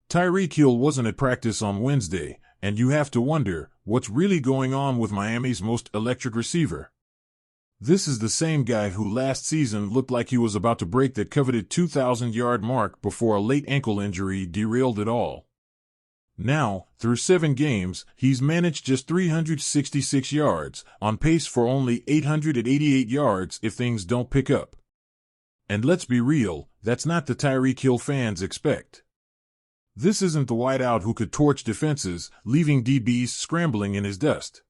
Tyreek Hill wasn't at practice on Wednesday, and you have to wonder, what's really going on with Miami's most electric receiver? This is the same guy who last season looked like he was about to break that coveted 2,000-yard mark before a late ankle injury derailed it all. Now, through 7 games, he's managed just 366 yards, on pace for only 888 yards if things don't pick up. And let's be real, that's not the Tyreek Hill fans expect. This isn't the wideout who could torch defenses, leaving DBs scrambling in his dust.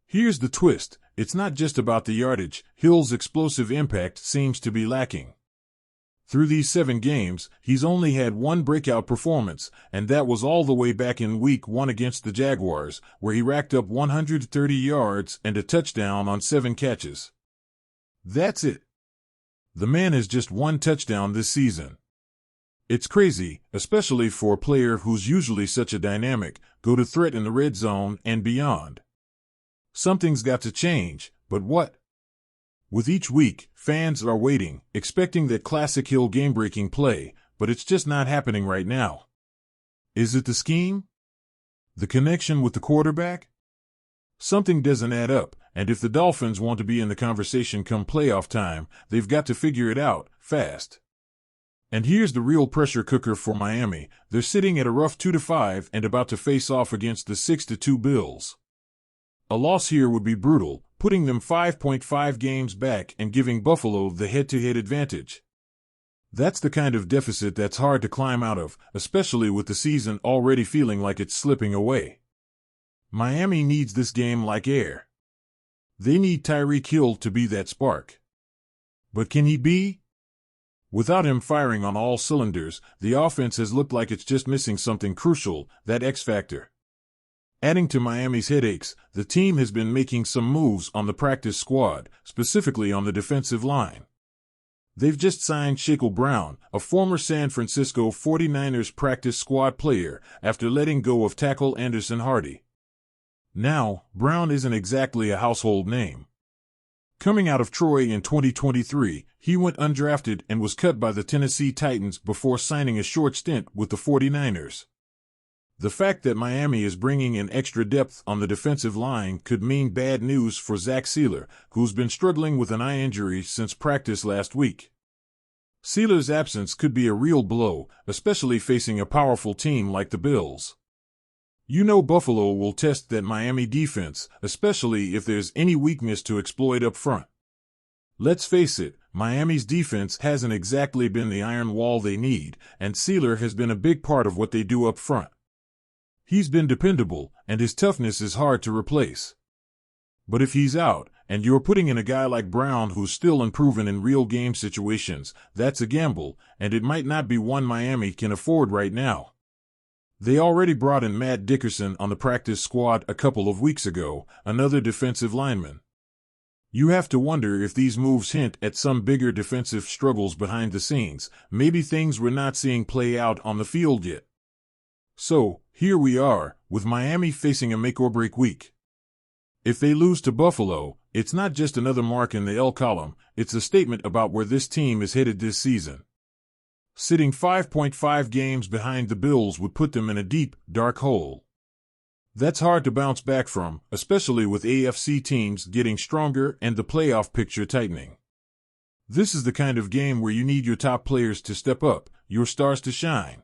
Here's the twist, it's not just about the yardage. Hill's explosive impact seems to be lacking. Through these 7 games, he's only had one breakout performance, and that was all the way back in Week 1 against the Jaguars, where he racked up 130 yards and a touchdown on 7 catches. That's it. The man has just 1 touchdown this season. It's crazy, especially for a player who's usually such a dynamic, go-to threat in the red zone and beyond. Something's got to change, but what? With each week, fans are waiting, expecting that classic Hill game-breaking play, but it's just not happening right now. Is it the scheme? The connection with the quarterback? Something doesn't add up, and if the Dolphins want to be in the conversation come playoff time, they've got to figure it out, fast. And here's the real pressure cooker for Miami. They're sitting at a rough 2-5 and about to face off against the 6-2 Bills. A loss here would be brutal, putting them 5.5 games back and giving Buffalo the head-to-head advantage. That's the kind of deficit that's hard to climb out of, especially with the season already feeling like it's slipping away. Miami needs this game like air. They need Tyreek Hill to be that spark. But can he be? Without him firing on all cylinders, the offense has looked like it's just missing something crucial, that X factor. Adding to Miami's headaches, the team has been making some moves on the practice squad, specifically on the defensive line. They've just signed Shaquille Brown, a former San Francisco 49ers practice squad player, after letting go of tackle Anderson Hardy. Now, Brown isn't exactly a household name. Coming out of Troy in 2023, he went undrafted and was cut by the Tennessee Titans before signing a short stint with the 49ers. The fact that Miami is bringing in extra depth on the defensive line could mean bad news for Zach Sieler, who's been struggling with an eye injury since practice last week. Sieler's absence could be a real blow, especially facing a powerful team like the Bills. You know Buffalo will test that Miami defense, especially if there's any weakness to exploit up front. Let's face it, Miami's defense hasn't exactly been the iron wall they need, and Sieler has been a big part of what they do up front. He's been dependable, and his toughness is hard to replace. But if he's out, and you're putting in a guy like Brown who's still unproven in real game situations, that's a gamble, and it might not be one Miami can afford right now. They already brought in Matt Dickerson on the practice squad a couple of weeks ago, another defensive lineman. You have to wonder if these moves hint at some bigger defensive struggles behind the scenes, maybe things we're not seeing play out on the field yet. So, here we are, with Miami facing a make-or-break week. If they lose to Buffalo, it's not just another mark in the L column, it's a statement about where this team is headed this season. Sitting 5.5 games behind the Bills would put them in a deep, dark hole. That's hard to bounce back from, especially with AFC teams getting stronger and the playoff picture tightening. This is the kind of game where you need your top players to step up, your stars to shine.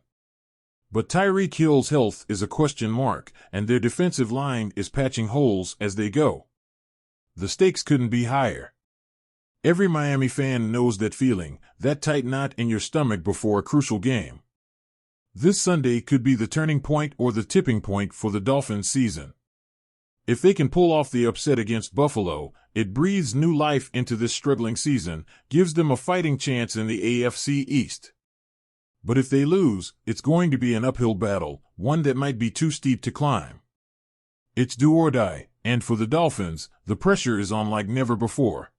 But Tyreek Hill's health is a question mark, and their defensive line is patching holes as they go. The stakes couldn't be higher. Every Miami fan knows that feeling, that tight knot in your stomach before a crucial game. This Sunday could be the turning point or the tipping point for the Dolphins season. If they can pull off the upset against Buffalo, it breathes new life into this struggling season, gives them a fighting chance in the AFC East. But if they lose, it's going to be an uphill battle, one that might be too steep to climb. It's do or die, and for the Dolphins, the pressure is on like never before.